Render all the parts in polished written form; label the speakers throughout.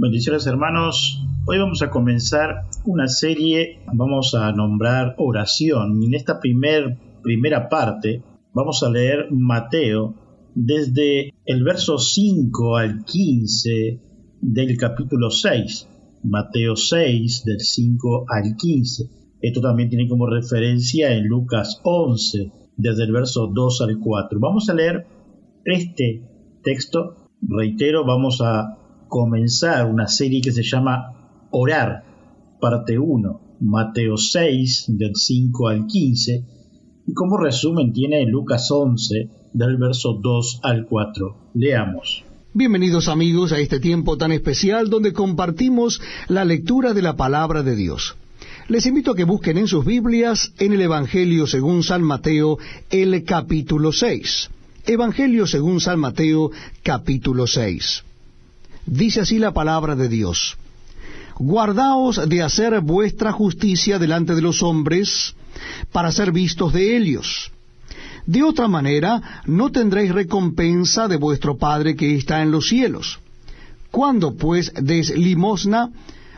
Speaker 1: Bendiciones, hermanos. Hoy vamos a comenzar una serie, vamos a nombrar oración. Y en esta primera parte vamos a leer Mateo desde el verso 5 al 15 del capítulo 6. Mateo 6 del 5 al 15. Esto también tiene como referencia en Lucas 11 desde el verso 2 al 4. Vamos a leer este texto. Reitero, vamos a comenzar una serie que se llama Orar, parte 1, Mateo 6, del 5 al 15, y como resumen tiene Lucas 11, del verso 2 al 4. Leamos.
Speaker 2: Bienvenidos amigos a este tiempo tan especial donde compartimos la lectura de la palabra de Dios. Les invito a que busquen en sus Biblias, en el Evangelio según San Mateo, el capítulo 6. Evangelio según San Mateo, capítulo 6. Dice así la palabra de Dios: Guardaos de hacer vuestra justicia delante de los hombres, para ser vistos de ellos. De otra manera, no tendréis recompensa de vuestro Padre que está en los cielos. Cuando pues des limosna,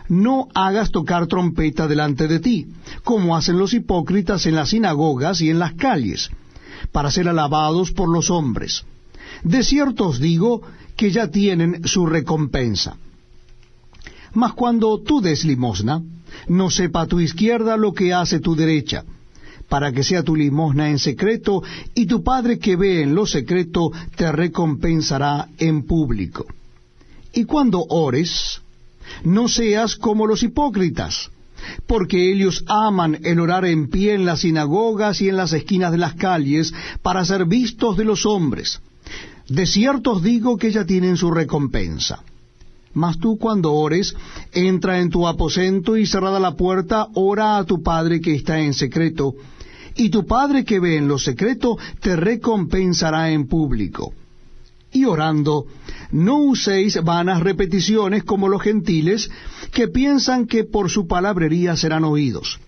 Speaker 2: no hagas tocar trompeta delante de ti, como hacen los hipócritas en las sinagogas y en las calles, para ser alabados por los hombres. De cierto os digo que ya tienen su recompensa. Mas cuando tú des limosna, no sepa tu izquierda lo que hace tu derecha, para que sea tu limosna en secreto, y tu Padre que ve en lo secreto te recompensará en público. Y cuando ores, no seas como los hipócritas, porque ellos aman el orar en pie en las sinagogas y en las esquinas de las calles, para ser vistos de los hombres. De cierto os digo que ya tienen su recompensa. Mas tú cuando ores, entra en tu aposento y cerrada la puerta, ora a tu Padre que está en secreto, y tu Padre que ve en lo secreto te recompensará en público. Y orando, no uséis vanas repeticiones como los gentiles, que piensan que por su palabrería serán oídos.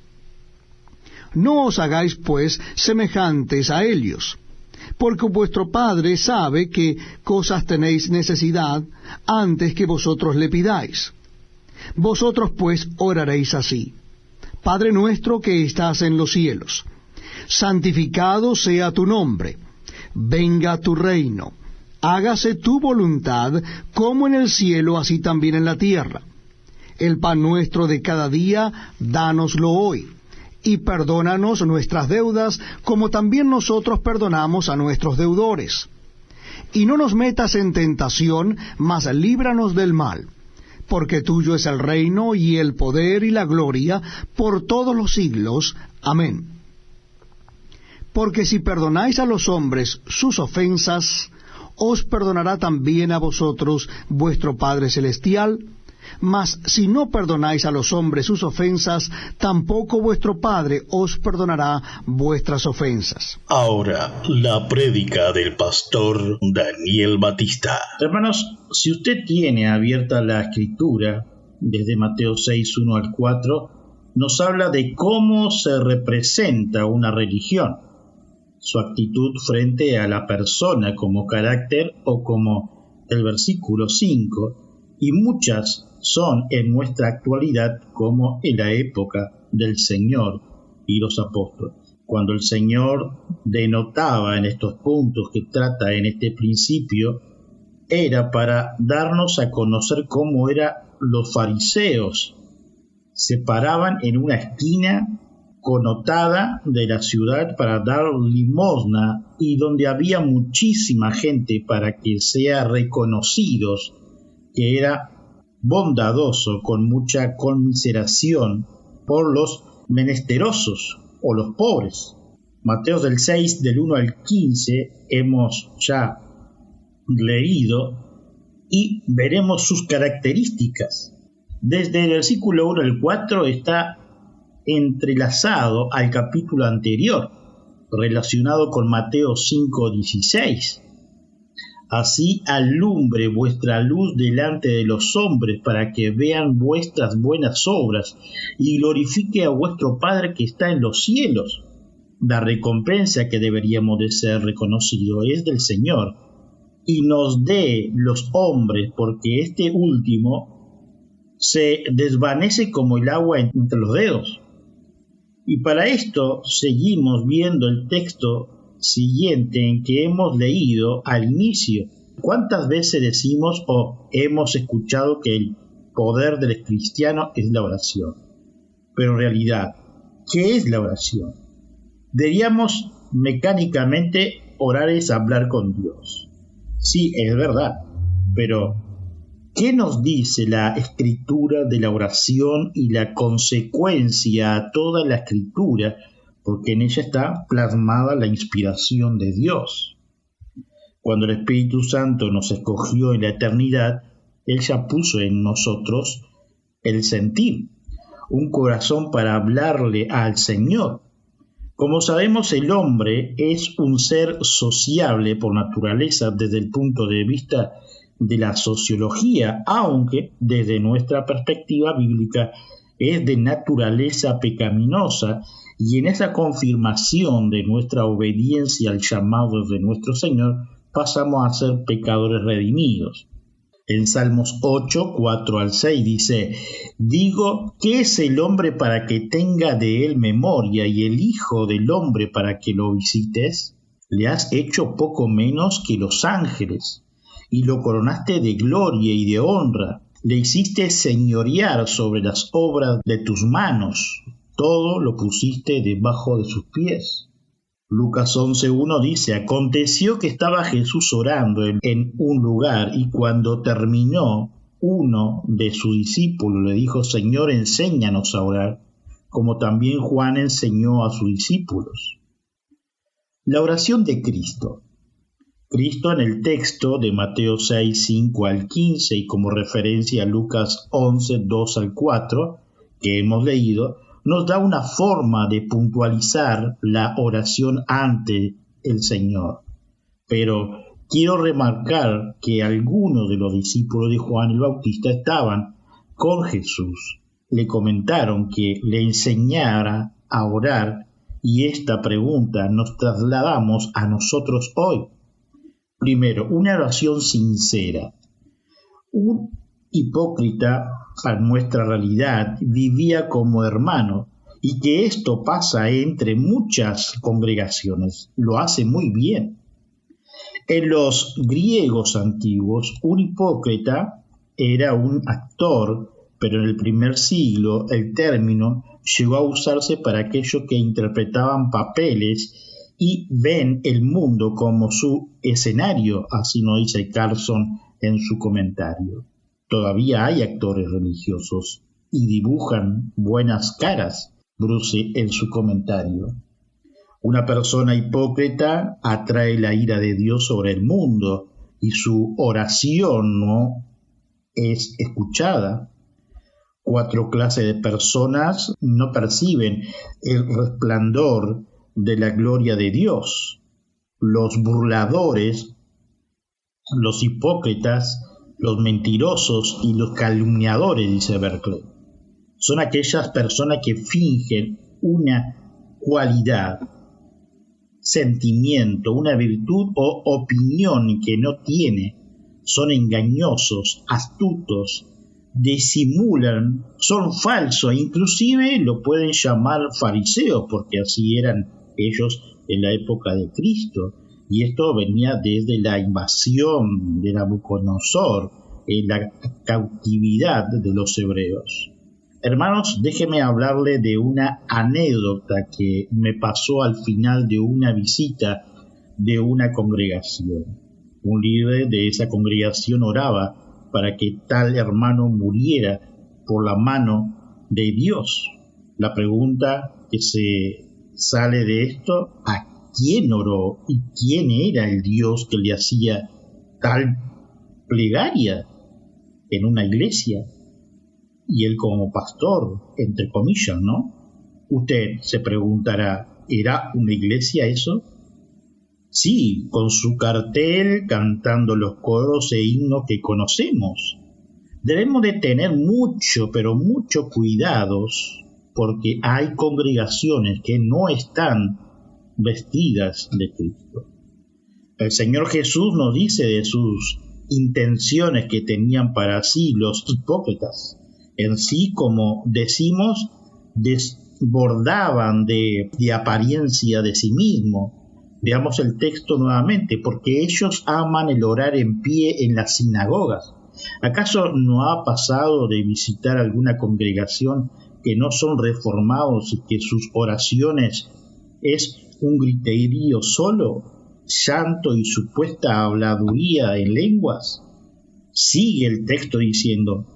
Speaker 2: No os hagáis pues semejantes a ellos, porque vuestro Padre sabe qué cosas tenéis necesidad antes que vosotros le pidáis. Vosotros pues oraréis así: Padre nuestro que estás en los cielos, santificado sea tu nombre, venga tu reino, hágase tu voluntad como en el cielo así también en la tierra. El pan nuestro de cada día, dánoslo hoy. Y perdónanos nuestras deudas, como también nosotros perdonamos a nuestros deudores. Y no nos metas en tentación, mas líbranos del mal. Porque tuyo es el reino, y el poder, y la gloria, por todos los siglos. Amén. Porque si perdonáis a los hombres sus ofensas, os perdonará también a vosotros vuestro Padre Celestial. Mas si no perdonáis a los hombres sus ofensas, tampoco vuestro Padre os perdonará vuestras ofensas.
Speaker 3: Ahora, la prédica del pastor Daniel Batista.
Speaker 1: Hermanos, si usted tiene abierta la Escritura, desde Mateo 6, 1 al 4, nos habla de cómo se representa una religión, su actitud frente a la persona como carácter o como el versículo 5, y muchas son en nuestra actualidad como en la época del Señor y los apóstoles. Cuando el Señor denotaba en estos puntos que trata en este principio, era para darnos a conocer cómo eran los fariseos. Se paraban en una esquina connotada de la ciudad para dar limosna, y donde había muchísima gente para que sean reconocidos que era bondadoso, con mucha conmiseración por los menesterosos o los pobres. Mateo del 6, del 1 al 15, hemos ya leído y veremos sus características. Desde el versículo 1 al 4 está entrelazado al capítulo anterior, relacionado con Mateo 5:16. Así alumbre vuestra luz delante de los hombres, para que vean vuestras buenas obras y glorifique a vuestro Padre que está en los cielos. La recompensa que deberíamos de ser reconocido es del Señor, y nos dé los hombres, porque este último se desvanece como el agua entre los dedos. Y para esto seguimos viendo el texto siguiente en que hemos leído al inicio. ¿Cuántas veces decimos o hemos escuchado que el poder del cristiano es la oración? Pero en realidad, ¿qué es la oración? Diríamos mecánicamente, orar es hablar con Dios. Sí, es verdad, pero ¿qué nos dice la escritura de la oración y la consecuencia a toda la escritura? Porque en ella está plasmada la inspiración de Dios. Cuando el Espíritu Santo nos escogió en la eternidad, Él ya puso en nosotros el sentir, un corazón para hablarle al Señor. Como sabemos, el hombre es un ser sociable por naturaleza desde el punto de vista de la sociología, aunque desde nuestra perspectiva bíblica es de naturaleza pecaminosa, y en esa confirmación de nuestra obediencia al llamado de nuestro Señor pasamos a ser pecadores redimidos. En Salmos 8, 4 al 6 dice: digo, ¿qué es el hombre para que tenga de él memoria, y el hijo del hombre para que lo visites? Le has hecho poco menos que los ángeles, y lo coronaste de gloria y de honra. Le hiciste señorear sobre las obras de tus manos, todo lo pusiste debajo de sus pies. Lucas 11.1 dice: aconteció que estaba Jesús orando en un lugar, y cuando terminó, uno de sus discípulos le dijo: Señor, enséñanos a orar, como también Juan enseñó a sus discípulos. La oración de Cristo. Cristo en el texto de Mateo 6, 5 al 15 y como referencia a Lucas 11, 2 al 4, que hemos leído, nos da una forma de puntualizar la oración ante el Señor. Pero quiero remarcar que algunos de los discípulos de Juan el Bautista estaban con Jesús. Le comentaron que le enseñara a orar, y esta pregunta nos trasladamos a nosotros hoy. Primero, una oración sincera. Un hipócrita a nuestra realidad vivía como hermano, y que esto pasa entre muchas congregaciones. Lo hace muy bien. En los griegos antiguos, un hipócrita era un actor, pero en el primer siglo el término llegó a usarse para aquellos que interpretaban papeles y ven el mundo como su escenario, así nos dice Carlson en su comentario. Todavía hay actores religiosos y dibujan buenas caras, Bruce en su comentario. Una persona hipócrita atrae la ira de Dios sobre el mundo y su oración no es escuchada. 4 clases de personas no perciben el resplandor de la gloria de Dios: los burladores, los hipócritas, los mentirosos y los calumniadores, dice Berkeley. Son aquellas personas que fingen una cualidad, sentimiento, una virtud o opinión que no tiene. Son engañosos, astutos, disimulan, son falsos, inclusive lo pueden llamar fariseos, porque así eran ellos en la época de Cristo. Y esto venía desde la invasión de Nabucodonosor, en la cautividad de los hebreos. Hermanos, déjenme hablarle de una anécdota que me pasó al final de una visita de una congregación. Un líder de esa congregación oraba para que tal hermano muriera por la mano de Dios. La pregunta que se sale de esto: ¿a quién oró y quién era el Dios que le hacía tal plegaria en una iglesia? Y él como pastor, entre comillas, ¿no? Usted se preguntará, ¿era una iglesia eso? Sí, con su cartel, cantando los coros e himnos que conocemos. Debemos de tener mucho, pero mucho cuidados, porque hay congregaciones que no están vestidas de Cristo. El Señor Jesús nos dice de sus intenciones que tenían para sí los hipócritas. En sí, como decimos, desbordaban de apariencia de sí mismo. Veamos el texto nuevamente, porque ellos aman el orar en pie en las sinagogas. ¿Acaso no ha pasado de visitar alguna congregación que no son reformados y que sus oraciones es un griterío solo, llanto y supuesta habladuría en lenguas? Sigue el texto diciendo,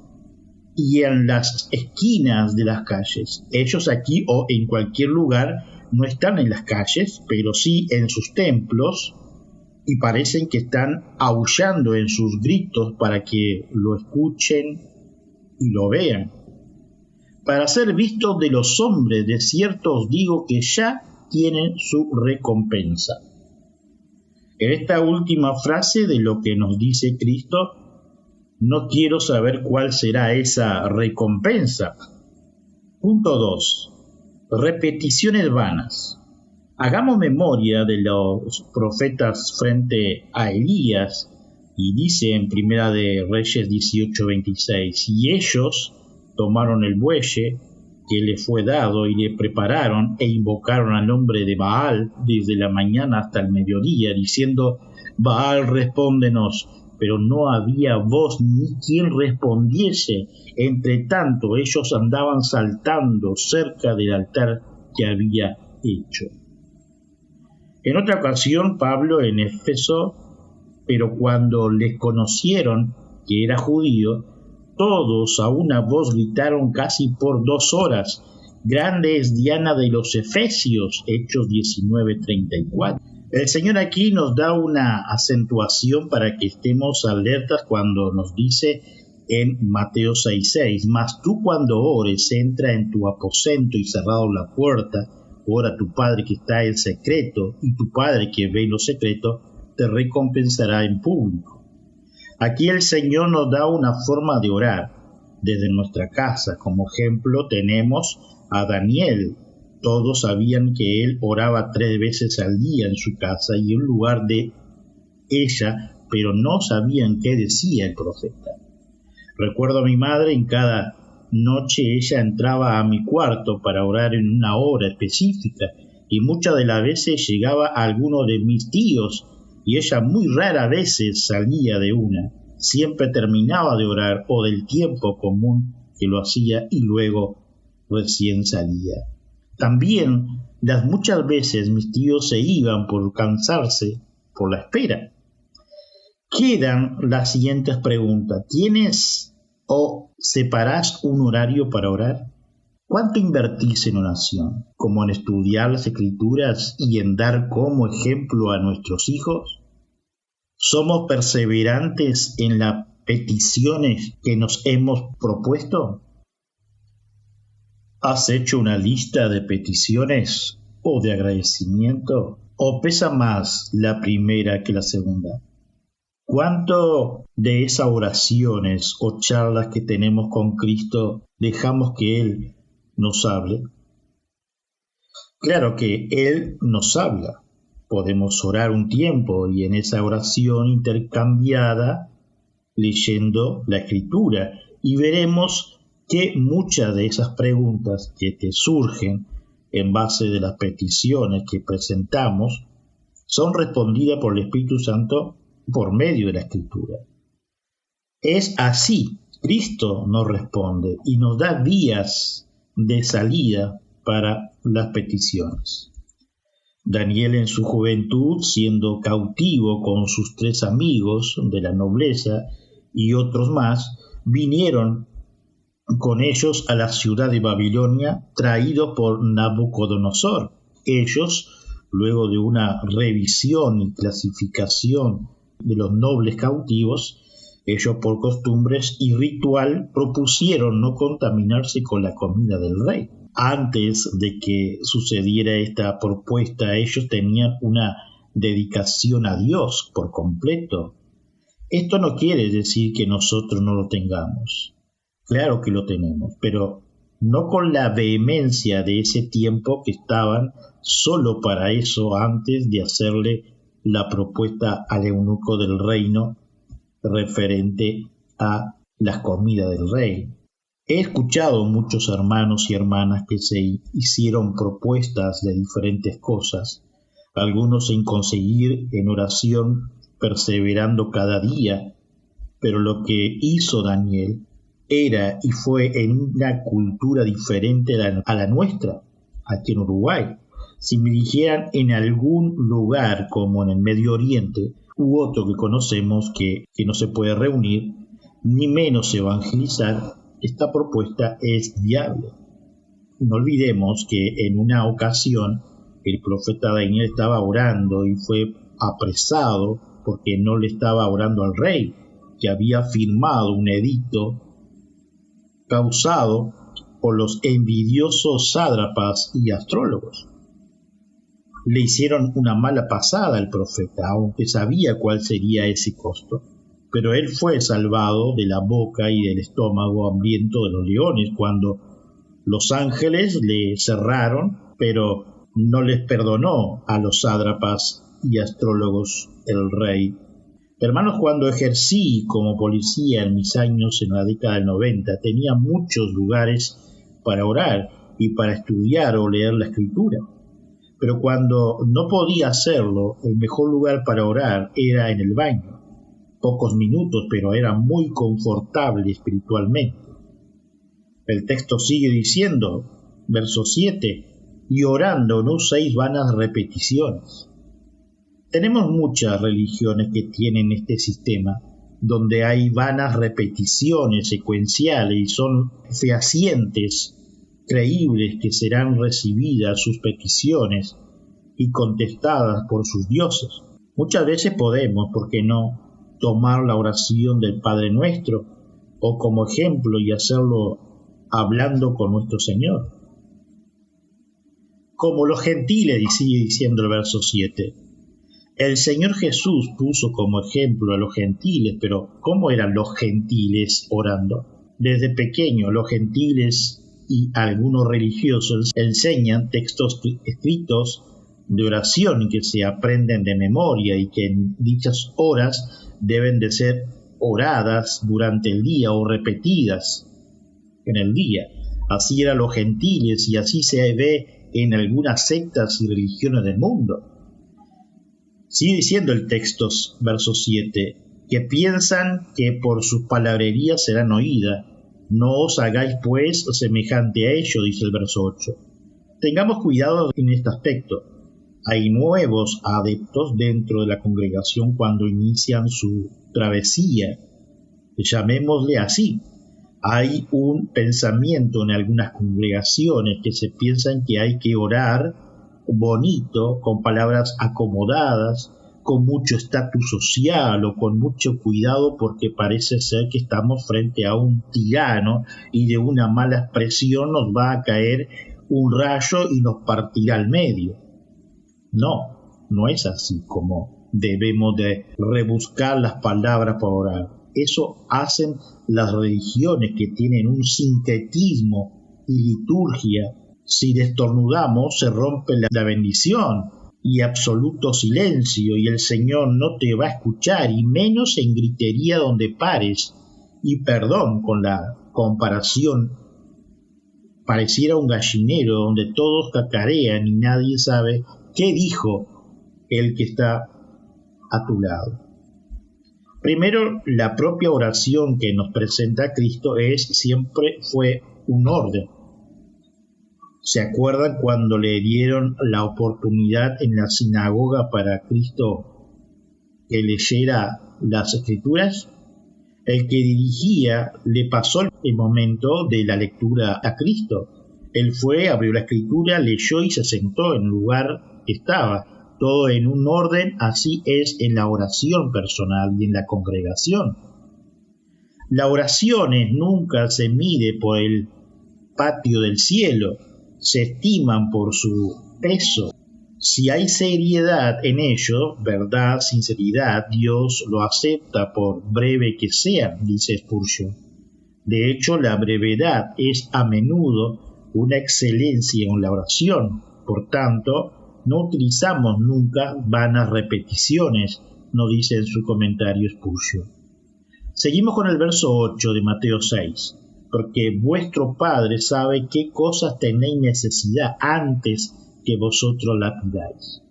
Speaker 1: y en las esquinas de las calles. Ellos aquí o en cualquier lugar no están en las calles, pero sí en sus templos, y parecen que están aullando en sus gritos para que lo escuchen y lo vean. Para ser vistos de los hombres, de cierto os digo que ya tienen su recompensa. En esta última frase de lo que nos dice Cristo, no quiero saber cuál será esa recompensa. Punto 2. Repeticiones vanas. Hagamos memoria de los profetas frente a Elías, y dice en Primera de Reyes 18:26, y ellos tomaron el bueye que le fue dado y le prepararon e invocaron al nombre de Baal desde la mañana hasta el mediodía, diciendo, Baal, respóndenos. Pero no había voz ni quien respondiese. Entre tanto, ellos andaban saltando cerca del altar que había hecho. En otra ocasión, Pablo en Éfeso, pero cuando les conocieron que era judío, todos a una voz gritaron casi por 2 horas, grande es Diana de los Efesios, Hechos 19:34. El Señor aquí nos da una acentuación para que estemos alertas cuando nos dice en Mateo 6:6, mas tú cuando ores, entra en tu aposento y cerrado la puerta, ora a tu Padre que está en secreto, y tu Padre que ve en lo secreto te recompensará en público. Aquí el Señor nos da una forma de orar desde nuestra casa. Como ejemplo tenemos a Daniel. Todos sabían que él oraba 3 veces al día en su casa y en lugar de ella, pero no sabían qué decía el profeta. Recuerdo a mi madre, en cada noche ella entraba a mi cuarto para orar en una hora específica, y muchas de las veces llegaba a alguno de mis tíos, y ella muy rara veces salía de una. Siempre terminaba de orar o del tiempo común que lo hacía y luego recién salía. También las muchas veces mis tíos se iban por cansarse por la espera. Quedan las siguientes preguntas. ¿Tienes o separás un horario para orar? ¿Cuánto invertís en oración? ¿Como en estudiar las Escrituras y en dar como ejemplo a nuestros hijos? ¿Somos perseverantes en las peticiones que nos hemos propuesto? ¿Has hecho una lista de peticiones o de agradecimiento? ¿O pesa más la primera que la segunda? ¿Cuánto de esas oraciones o charlas que tenemos con Cristo dejamos que Él nos hable? Claro que Él nos habla. Podemos orar un tiempo y en esa oración intercambiada, leyendo la Escritura, y veremos que muchas de esas preguntas que te surgen en base de las peticiones que presentamos son respondidas por el Espíritu Santo por medio de la Escritura. Es así, Cristo nos responde y nos da vías de salida para las peticiones. Daniel en su juventud, siendo cautivo con sus 3 amigos de la nobleza y otros más, vinieron con ellos a la ciudad de Babilonia, traídos por Nabucodonosor. Ellos, luego de una revisión y clasificación de los nobles cautivos, ellos por costumbres y ritual propusieron no contaminarse con la comida del rey. Antes de que sucediera esta propuesta, ellos tenían una dedicación a Dios por completo. Esto no quiere decir que nosotros no lo tengamos. Claro que lo tenemos, pero no con la vehemencia de ese tiempo que estaban solo para eso antes de hacerle la propuesta al eunuco del reino referente a la comida del rey. He escuchado muchos hermanos y hermanas que se hicieron propuestas de diferentes cosas, algunos en conseguir en oración perseverando cada día, pero lo que hizo Daniel era y fue en una cultura diferente a la nuestra, aquí en Uruguay. Si me dijeran en algún lugar como en el Medio Oriente u otro que conocemos que no se puede reunir, ni menos evangelizar, esta propuesta es viable. No olvidemos que en una ocasión el profeta Daniel estaba orando y fue apresado porque no le estaba orando al rey, que había firmado un edicto causado por los envidiosos sátrapas y astrólogos. Le hicieron una mala pasada al profeta, aunque sabía cuál sería ese costo, pero él fue salvado de la boca y del estómago hambriento de los leones cuando los ángeles le cerraron, pero no les perdonó a los sátrapas y astrólogos el rey. Hermanos, cuando ejercí como policía en mis años en la década del 90, tenía muchos lugares para orar y para estudiar o leer la escritura. Pero cuando no podía hacerlo, el mejor lugar para orar era en el baño. Pocos minutos, pero era muy confortable espiritualmente. El texto sigue diciendo, verso 7, y orando no uséis vanas repeticiones. Tenemos muchas religiones que tienen este sistema, donde hay vanas repeticiones secuenciales y son fehacientes, creíbles que serán recibidas sus peticiones y contestadas por sus dioses. Muchas veces podemos, ¿por qué no?, tomar la oración del Padre Nuestro o como ejemplo y hacerlo hablando con nuestro Señor. Como los gentiles, sigue diciendo el verso 7. El Señor Jesús puso como ejemplo a los gentiles, pero ¿cómo eran los gentiles orando? Desde pequeño los gentiles y algunos religiosos enseñan textos escritos de oración que se aprenden de memoria y que en dichas horas deben de ser oradas durante el día o repetidas en el día. Así eran los gentiles y así se ve en algunas sectas y religiones del mundo. Sigue diciendo el texto, verso 7, que piensan que por sus palabrerías serán oídas. No os hagáis pues semejante a ello, dice el verso 8. Tengamos cuidado en este aspecto. Hay nuevos adeptos dentro de la congregación cuando inician su travesía, llamémosle así. Hay un pensamiento en algunas congregaciones que se piensan que hay que orar bonito, con palabras acomodadas, con mucho estatus social o con mucho cuidado porque parece ser que estamos frente a un tirano y de una mala expresión nos va a caer un rayo y nos partirá al medio. No es así como debemos de rebuscar las palabras para orar. Eso hacen las religiones que tienen un sincretismo y liturgia. Si destornudamos se rompe la bendición y absoluto silencio y el Señor no te va a escuchar y menos en gritería donde pares. Y perdón con la comparación, pareciera un gallinero donde todos cacarean y nadie sabe qué dijo el que está a tu lado. Primero, la propia oración que nos presenta Cristo siempre fue un orden. ¿Se acuerdan cuando le dieron la oportunidad en la sinagoga para Cristo que leyera las Escrituras? El que dirigía le pasó el momento de la lectura a Cristo. Él fue, abrió la Escritura, leyó y se sentó en el lugar que estaba. Todo en un orden, así es en la oración personal y en la congregación. La oración nunca se mide por el patio del cielo, se estiman por su peso. Si hay seriedad en ello, verdad, sinceridad, Dios lo acepta por breve que sea, dice Spurgeon. De hecho, la brevedad es a menudo una excelencia en la oración. Por tanto, no utilizamos nunca vanas repeticiones, nos dice en su comentario Spurgeon. Seguimos con el verso 8 de Mateo 6. porque vuestro Padre sabe qué cosas tenéis necesidad antes que vosotros la pidáis.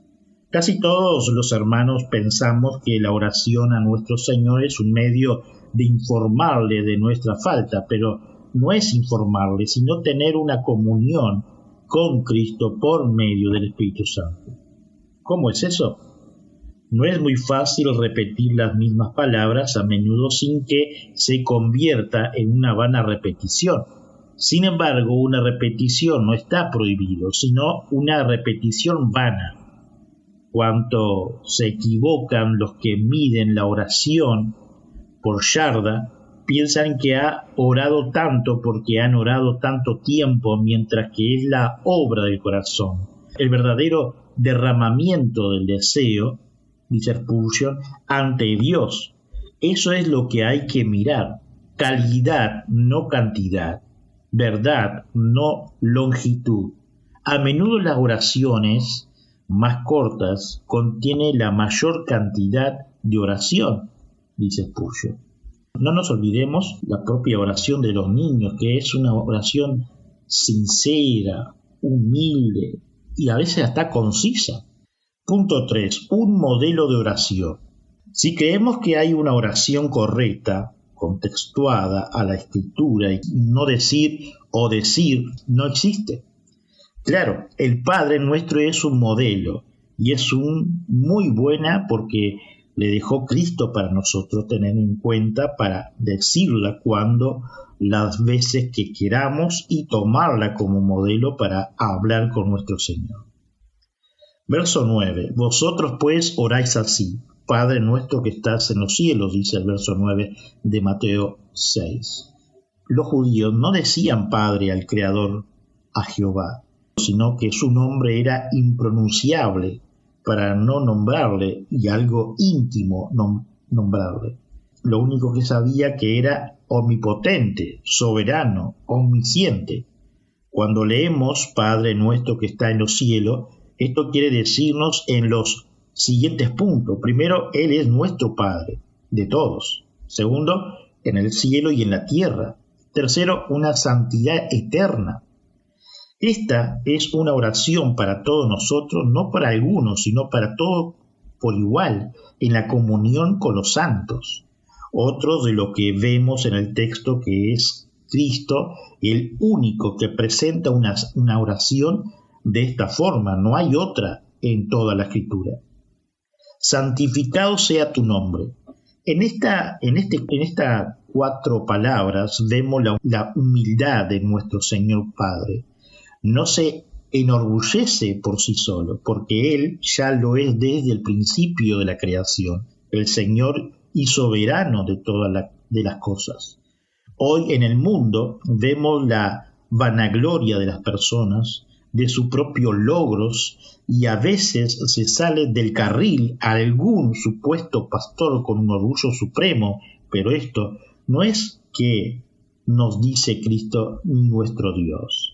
Speaker 1: Casi todos los hermanos pensamos que la oración a nuestro Señor es un medio de informarle de nuestra falta, pero no es informarle, sino tener una comunión con Cristo por medio del Espíritu Santo. ¿Cómo es eso? No es muy fácil repetir las mismas palabras a menudo sin que se convierta en una vana repetición. Sin embargo, una repetición no está prohibido, sino una repetición vana. Cuanto se equivocan los que miden la oración por yarda, piensan que ha orado tanto porque han orado tanto tiempo, mientras que es la obra del corazón, el verdadero derramamiento del deseo, dice Spurgeon, ante Dios. Eso es lo que hay que mirar: calidad, no cantidad; verdad, no longitud. A menudo las oraciones más cortas contienen la mayor cantidad de oración, dice Spurgeon. No nos olvidemos la propia oración de los niños, que es una oración sincera, humilde y a veces hasta concisa. Punto 3. Un modelo de oración. Si creemos que hay una oración correcta, contextuada a la Escritura, y no decir o decir no existe. Claro, el Padre nuestro es un modelo, y es muy buena porque le dejó Cristo para nosotros tener en cuenta para decirla cuando las veces que queramos y tomarla como modelo para hablar con nuestro Señor. Verso 9. Vosotros pues oráis así: Padre nuestro que estás en los cielos, dice el verso 9 de Mateo 6. Los judíos no decían Padre al Creador, a Jehová, sino que su nombre era impronunciable para no nombrarle, y algo íntimo nombrarle. Lo único que sabía que era omnipotente, soberano, omnisciente. Cuando leemos Padre nuestro que está en los cielos, esto quiere decirnos en los siguientes puntos. Primero, Él es nuestro Padre, de todos. Segundo, en el cielo y en la tierra. Tercero, una santidad eterna. Esta es una oración para todos nosotros, no para algunos, sino para todos por igual, en la comunión con los santos. Otro de lo que vemos en el texto, que es Cristo, el único que presenta una oración de esta forma. No hay otra en toda la Escritura. Santificado sea tu nombre. En estas 4 palabras vemos la humildad de nuestro Señor Padre. No se enorgullece por sí solo, porque Él ya lo es desde el principio de la creación, el Señor y soberano de todas las cosas. Hoy en el mundo vemos la vanagloria de las personas, de sus propios logros, y a veces se sale del carril a algún supuesto pastor con un orgullo supremo, pero esto no es que nos dice Cristo ni nuestro Dios.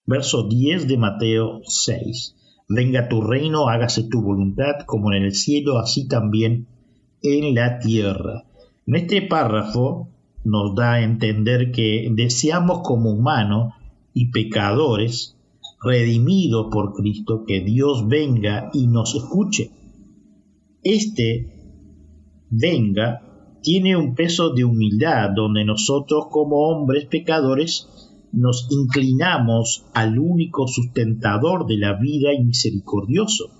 Speaker 1: Verso 10 de Mateo 6. Venga tu reino, hágase tu voluntad, como en el cielo, así también en la tierra. En este párrafo nos da a entender que deseamos como humanos y pecadores, redimidos por Cristo, que Dios venga y nos escuche. Venga tiene un peso de humildad, donde nosotros como hombres pecadores nos inclinamos al único sustentador de la vida y misericordioso.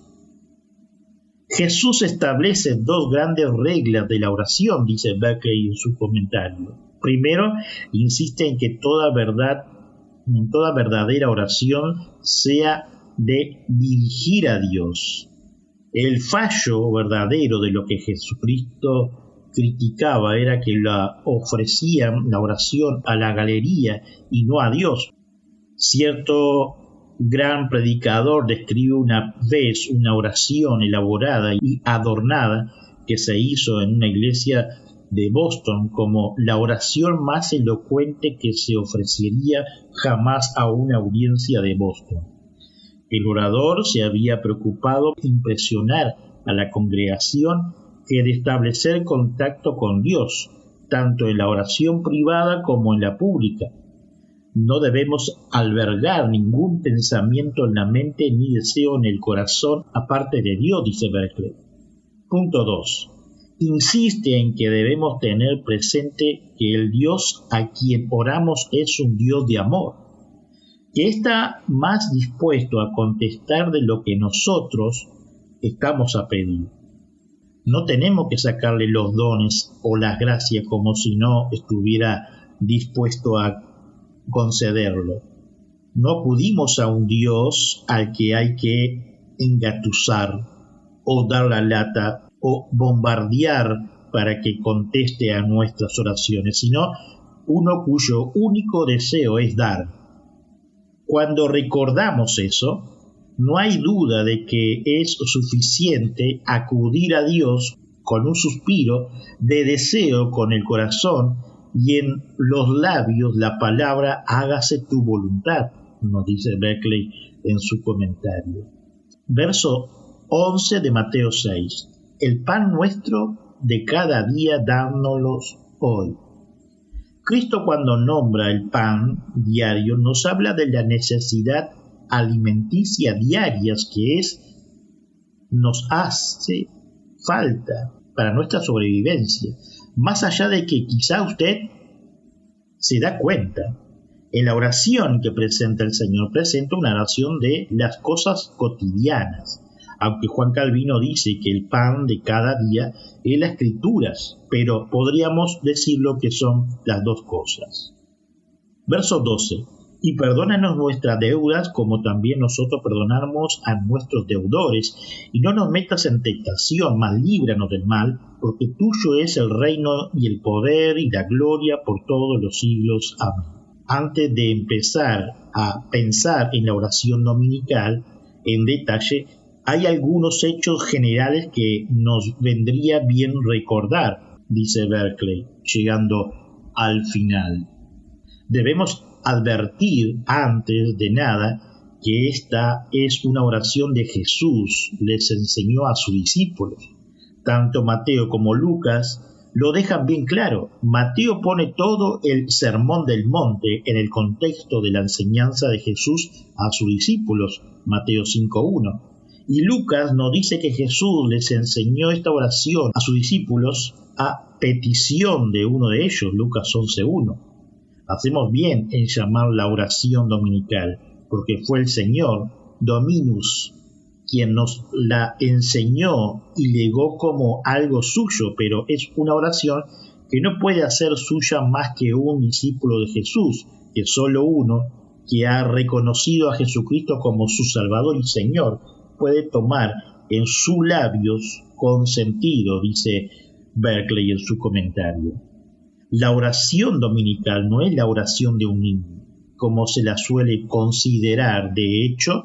Speaker 1: Jesús establece 2 grandes reglas de la oración, dice Beckley en su comentario. Primero, insiste en que toda verdadera oración sea de dirigir a Dios. El fallo verdadero de lo que Jesucristo criticaba era que ofrecían la oración a la galería y no a Dios. Cierto gran predicador describe una vez una oración elaborada y adornada que se hizo en una iglesia de Boston como la oración más elocuente que se ofrecería jamás a una audiencia de Boston. El orador se había preocupado de impresionar a la congregación que de establecer contacto con Dios, tanto en la oración privada como en la pública. No debemos albergar ningún pensamiento en la mente ni deseo en el corazón aparte de Dios, dice Berkeley. Punto 2. Insiste en que debemos tener presente que el Dios a quien oramos es un Dios de amor, que está más dispuesto a contestar de lo que nosotros estamos a pedir. No tenemos que sacarle los dones o las gracias como si no estuviera dispuesto a concederlo. No acudimos a un Dios al que hay que engatusar o dar la lata o bombardear para que conteste a nuestras oraciones, sino uno cuyo único deseo es dar. Cuando recordamos eso, no hay duda de que es suficiente acudir a Dios con un suspiro de deseo con el corazón y en los labios la palabra hágase tu voluntad, nos dice Berkeley en su comentario. Verso 11 de Mateo 6. El pan nuestro de cada día dánoslos hoy. Cristo, cuando nombra el pan diario, nos habla de la necesidad alimenticia diaria que nos hace falta para nuestra sobrevivencia. Más allá de que quizá usted se da cuenta, en la oración que presenta el Señor, presenta una oración de las cosas cotidianas. Aunque Juan Calvino dice que el pan de cada día es las Escrituras, pero podríamos decirlo que son las dos cosas. Verso 12. Y perdónanos nuestras deudas como también nosotros perdonamos a nuestros deudores. Y no nos metas en tentación, mas líbranos del mal, porque tuyo es el reino y el poder y la gloria por todos los siglos. Amén. Antes de empezar a pensar en la oración dominical en detalle, hay algunos hechos generales que nos vendría bien recordar, dice Berkeley, llegando al final. Debemos advertir antes de nada que esta es una oración de Jesús, les enseñó a sus discípulos. Tanto Mateo como Lucas lo dejan bien claro. Mateo pone todo el sermón del monte en el contexto de la enseñanza de Jesús a sus discípulos, Mateo 5.1. Y Lucas nos dice que Jesús les enseñó esta oración a sus discípulos a petición de uno de ellos, Lucas 11.1. Hacemos bien en llamar la oración dominical, porque fue el Señor, Dominus, quien nos la enseñó y legó como algo suyo, pero es una oración que no puede hacer suya más que un discípulo de Jesús, que solo uno que ha reconocido a Jesucristo como su Salvador y Señor puede tomar en sus labios con sentido, dice Berkeley en su comentario. La oración dominical no es la oración de un niño, como se la suele considerar. De hecho,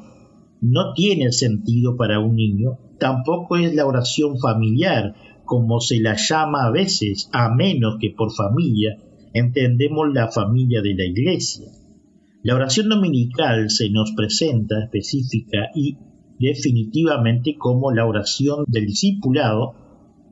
Speaker 1: no tiene sentido para un niño. Tampoco es la oración familiar, como se la llama a veces, a menos que por familia entendemos la familia de la iglesia. La oración dominical se nos presenta específica y definitivamente como la oración del discipulado,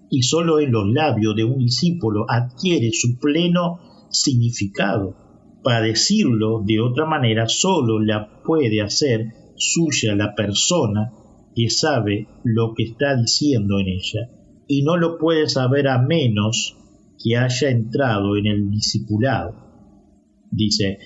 Speaker 1: y solo en los labios de un discípulo adquiere su pleno significado. Para decirlo de otra manera, solo la puede hacer suya la persona que sabe lo que está diciendo en ella, y no lo puede saber a menos que haya entrado en el discipulado, dice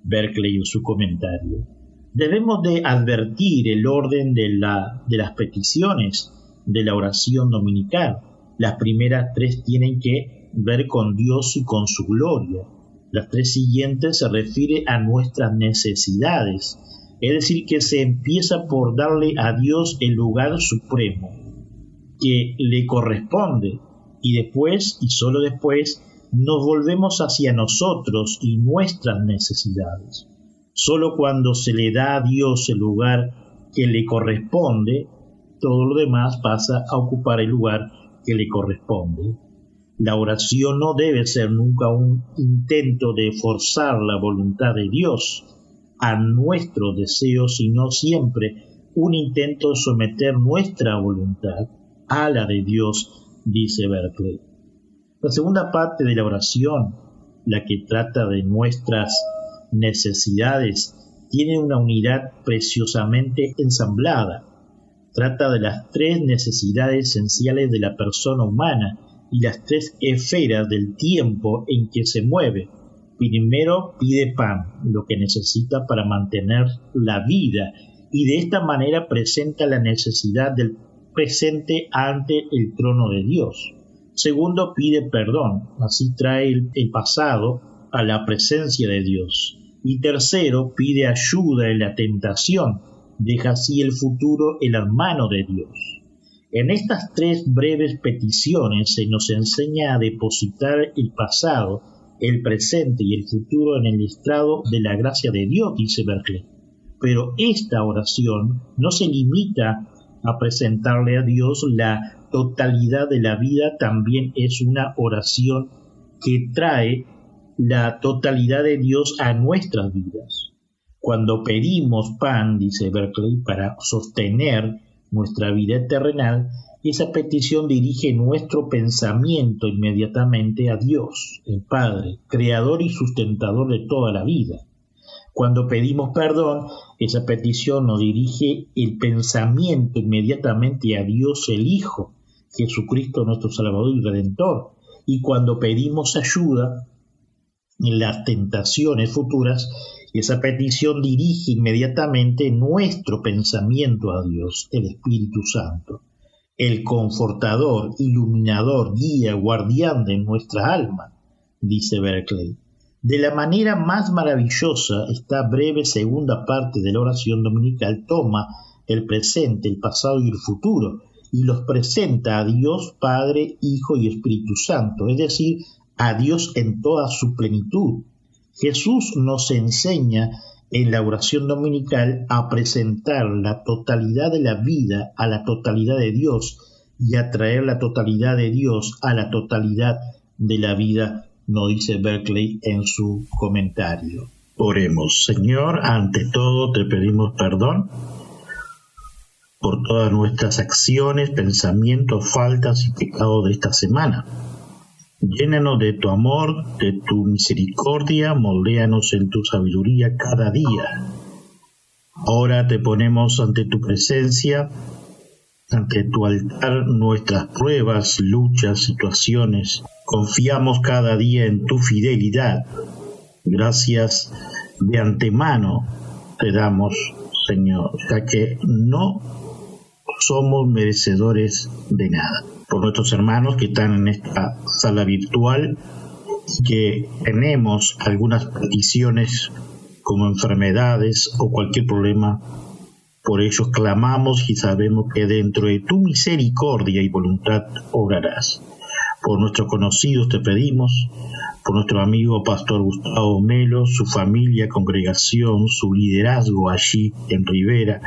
Speaker 1: Berkeley en su comentario. Debemos de advertir el orden de las peticiones de la oración dominical. Las primeras tres tienen que ver con Dios y con su gloria. Las tres siguientes se refieren a nuestras necesidades, es decir, que se empieza por darle a Dios el lugar supremo que le corresponde, y después, y solo después, nos volvemos hacia nosotros y nuestras necesidades. Solo cuando se le da a Dios el lugar que le corresponde, todo lo demás pasa a ocupar el lugar que le corresponde. La oración no debe ser nunca un intento de forzar la voluntad de Dios a nuestros deseos, sino siempre un intento de someter nuestra voluntad a la de Dios, dice Berkeley. La segunda parte de la oración, la que trata de nuestras necesidades, tiene una unidad preciosamente ensamblada. Trata de las tres necesidades esenciales de la persona humana y las tres esferas del tiempo en que se mueve. Primero pide pan, lo que necesita para mantener la vida, y de esta manera presenta la necesidad del presente ante el trono de Dios. Segundo, pide perdón, así trae el pasado a la presencia de Dios. Y tercero, pide ayuda en la tentación, deja así el futuro en las manos de Dios. En estas tres breves peticiones se nos enseña a depositar el pasado, el presente y el futuro en el estrado de la gracia de Dios, dice Berkeley. Pero esta oración no se limita a presentarle a Dios la totalidad de la vida, también es una oración que trae la totalidad de Dios a nuestras vidas. Cuando pedimos pan, dice Berkeley, para sostener nuestra vida terrenal, esa petición dirige nuestro pensamiento inmediatamente a Dios, el Padre, creador y sustentador de toda la vida. Cuando pedimos perdón, esa petición nos dirige el pensamiento inmediatamente a Dios el Hijo, Jesucristo nuestro Salvador y Redentor. Y cuando pedimos ayuda en las tentaciones futuras, esa petición dirige inmediatamente nuestro pensamiento a Dios, el Espíritu Santo, el confortador, iluminador, guía, guardián de nuestra alma, dice Berkeley. De la manera más maravillosa, esta breve segunda parte de la oración dominical toma el presente, el pasado y el futuro y los presenta a Dios Padre, Hijo y Espíritu Santo, es decir, a Dios en toda su plenitud. Jesús nos enseña en la oración dominical a presentar la totalidad de la vida a la totalidad de Dios y a traer la totalidad de Dios a la totalidad de la vida, nos dice Berkeley en su comentario.
Speaker 3: Oremos. Señor, ante todo te pedimos perdón por todas nuestras acciones, pensamientos, faltas y pecados de esta semana. Llénanos de tu amor, de tu misericordia, moldéanos en tu sabiduría cada día. Ahora te ponemos ante tu presencia, ante tu altar, nuestras pruebas, luchas, situaciones. Confiamos cada día en tu fidelidad. Gracias de antemano te damos, Señor, ya que no somos merecedores de nada. Por nuestros hermanos que están en esta sala virtual, que tenemos algunas peticiones como enfermedades o cualquier problema, por ellos clamamos y sabemos que dentro de tu misericordia y voluntad obrarás. Por nuestros conocidos te pedimos, por nuestro amigo Pastor Gustavo Melo, su familia, congregación, su liderazgo allí en Rivera,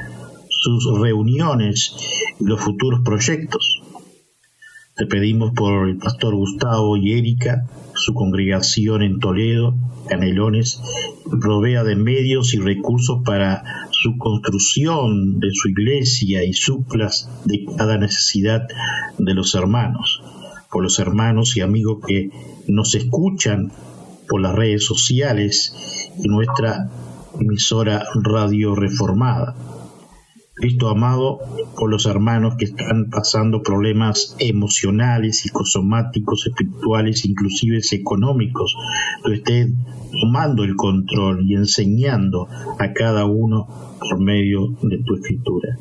Speaker 3: sus reuniones y los futuros proyectos. Te pedimos por el Pastor Gustavo y Erika, su congregación en Toledo, Canelones, que provea de medios y recursos para su construcción de su iglesia y suplas de cada necesidad de los hermanos. Por los hermanos y amigos que nos escuchan por las redes sociales y nuestra emisora Radio Reformada. Cristo amado, por los hermanos que están pasando problemas emocionales, psicosomáticos, espirituales, inclusive económicos, tú estés tomando el control y enseñando a cada uno por medio de tu escritura.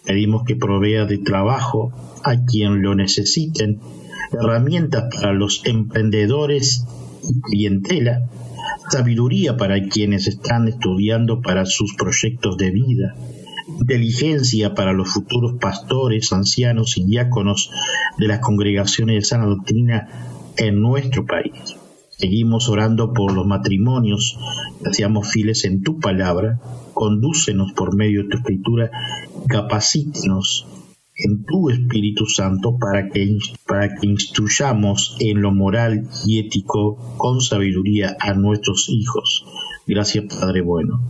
Speaker 3: Pedimos que provea de trabajo a quien lo necesiten, herramientas para los emprendedores y clientela, sabiduría para quienes están estudiando para sus proyectos de vida, inteligencia para los futuros pastores, ancianos y diáconos de las congregaciones de sana doctrina en nuestro país. Seguimos orando por los matrimonios, que seamos fieles en tu palabra, condúcenos por medio de tu escritura, capacítenos en tu Espíritu Santo para que instruyamos en lo moral y ético con sabiduría a nuestros hijos. Gracias, Padre bueno,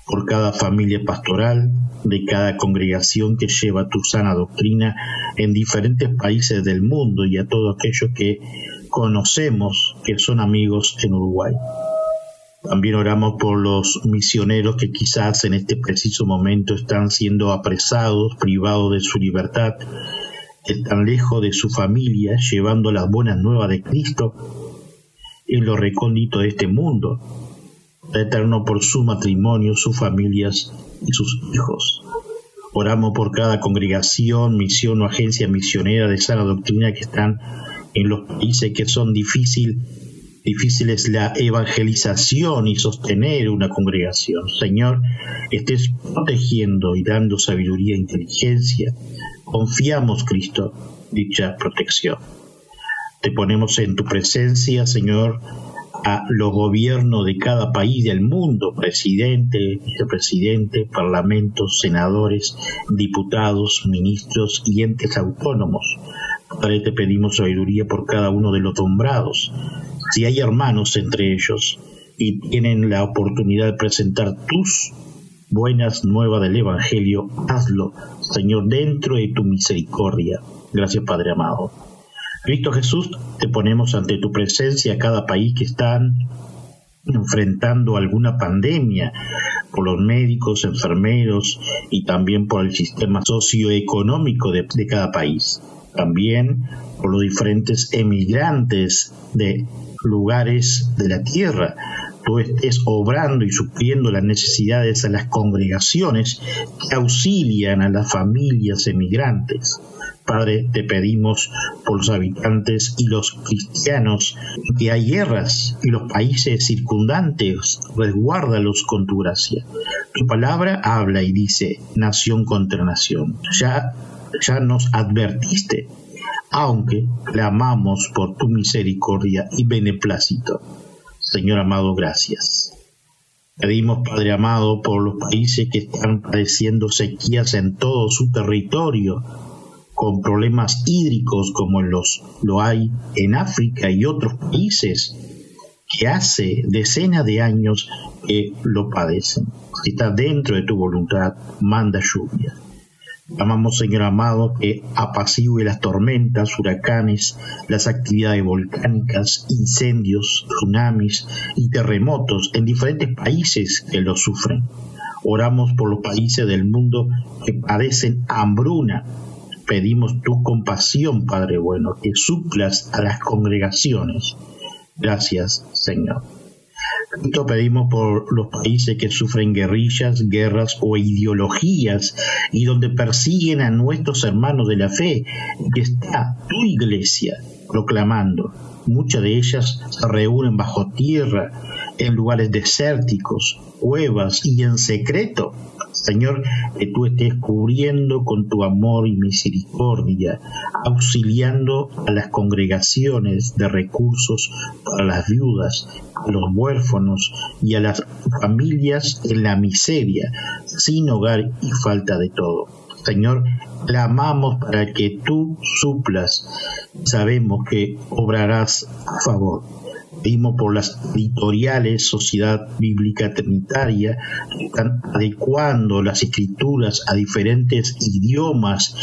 Speaker 3: por cada familia pastoral, de cada congregación que lleva tu sana doctrina en diferentes países del mundo y a todos aquellos que conocemos que son amigos en Uruguay. También oramos por los misioneros que quizás en este preciso momento están siendo apresados, privados de su libertad, están lejos de su familia, llevando las buenas nuevas de Cristo en lo recóndito de este mundo. Eterno por su matrimonio, sus familias y sus hijos. Oramos por cada congregación, misión o agencia misionera de sana doctrina que están en los países que son difíciles la evangelización y sostener una congregación. Señor, estés protegiendo y dando sabiduría e inteligencia. Confiamos, Cristo, dicha protección. Te ponemos en tu presencia, Señor, a los gobiernos de cada país del mundo, presidente, vicepresidente, parlamentos, senadores, diputados, ministros y entes autónomos. Padre, te pedimos sabiduría por cada uno de los nombrados. Si hay hermanos entre ellos y tienen la oportunidad de presentar tus buenas nuevas del Evangelio, hazlo, Señor, dentro de tu misericordia. Gracias, Padre amado. Cristo Jesús, te ponemos ante tu presencia a cada país que están enfrentando alguna pandemia, por los médicos, enfermeros y también por el sistema socioeconómico de cada país. También por los diferentes emigrantes de lugares de la tierra. Tú estés obrando y supliendo las necesidades a las congregaciones que auxilian a las familias emigrantes. Padre, te pedimos por los habitantes y los cristianos que hay guerras y los países circundantes, resguárdalos con tu gracia. Tu palabra habla y dice, nación contra nación. Ya nos advertiste, aunque clamamos por tu misericordia y beneplácito. Señor amado, gracias. Pedimos, Padre amado, por los países que están padeciendo sequías en todo su territorio, con problemas hídricos como lo hay en África y otros países que hace decenas de años que lo padecen. Si está dentro de tu voluntad, manda lluvia. Clamamos, Señor amado, que apacigüe las tormentas, huracanes, las actividades volcánicas, incendios, tsunamis y terremotos en diferentes países que lo sufren. Oramos por los países del mundo que padecen hambruna. Pedimos tu compasión, Padre bueno, que suplas a las congregaciones. Gracias, Señor. Esto pedimos por los países que sufren guerrillas, guerras o ideologías y donde persiguen a nuestros hermanos de la fe, que está tu iglesia proclamando. Muchas de ellas se reúnen bajo tierra, en lugares desérticos, cuevas y en secreto. Señor, que tú estés cubriendo con tu amor y misericordia, auxiliando a las congregaciones de recursos para las viudas, a los huérfanos y a las familias en la miseria, sin hogar y falta de todo. Señor, clamamos para que tú suplas. Sabemos que obrarás a favor. Pedimos por las editoriales Sociedad Bíblica Trinitaria, que están adecuando las escrituras a diferentes idiomas,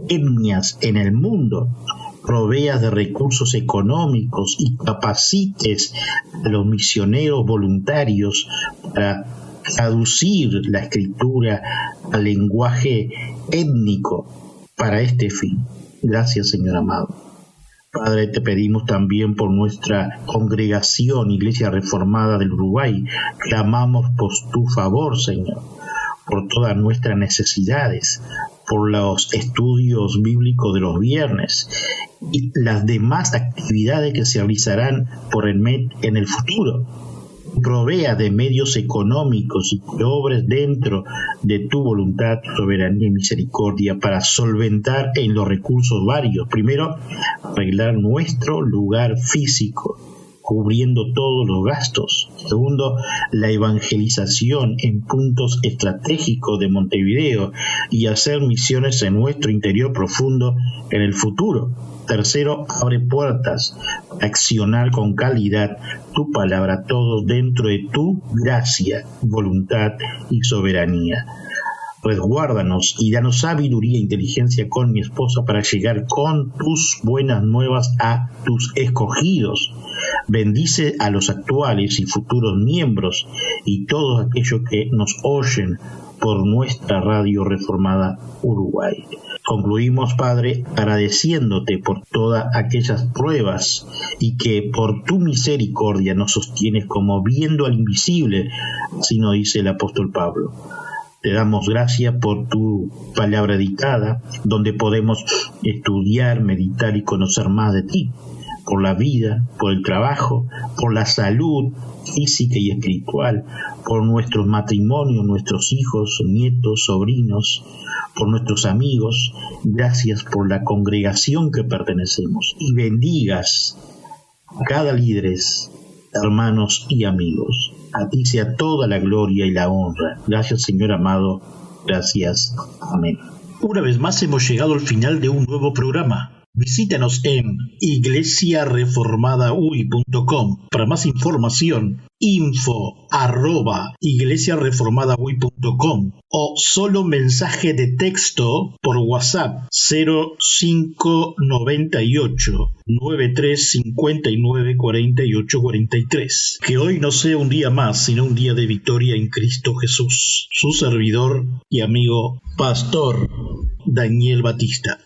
Speaker 3: etnias en el mundo. Proveas de recursos económicos y capacites a los misioneros voluntarios para traducir la escritura al lenguaje étnico para este fin. Gracias, Señor amado. Padre, te pedimos también por nuestra congregación, Iglesia Reformada del Uruguay. Clamamos por tu favor, Señor, por todas nuestras necesidades, por los estudios bíblicos de los viernes y las demás actividades que se realizarán por el MED en el futuro. Provea de medios económicos y que obres dentro de tu voluntad, soberanía y misericordia para solventar en los recursos varios. Primero, arreglar nuestro lugar físico, cubriendo todos los gastos. Segundo, la evangelización en puntos estratégicos de Montevideo y hacer misiones en nuestro interior profundo en el futuro. Tercero, abre puertas para accionar con calidad tu palabra, todo dentro de tu gracia, voluntad y soberanía. Resguárdanos y danos sabiduría e inteligencia con mi esposa para llegar con tus buenas nuevas a tus escogidos. Bendice a los actuales y futuros miembros y todos aquellos que nos oyen por nuestra Radio Reformada Uruguay. Concluimos, Padre, agradeciéndote por todas aquellas pruebas y que por tu misericordia nos sostienes como viendo al invisible, así nos dice el apóstol Pablo. Te damos gracias por tu palabra dictada, donde podemos estudiar, meditar y conocer más de ti, por la vida, por el trabajo, por la salud física y espiritual, por nuestros matrimonios, nuestros hijos, nietos, sobrinos, por nuestros amigos. Gracias por la congregación que pertenecemos y bendigas a cada líderes, hermanos y amigos. A ti sea toda la gloria y la honra. Gracias, Señor amado. Gracias. Amén.
Speaker 1: Una vez más hemos llegado al final de un nuevo programa. Visítanos en iglesiareformadauy.com. Para más información, info@iglesiareformadauy.com o solo mensaje de texto por WhatsApp 0598 9359 4843. Que hoy no sea un día más, sino un día de victoria en Cristo Jesús. Su servidor y amigo Pastor Daniel Batista.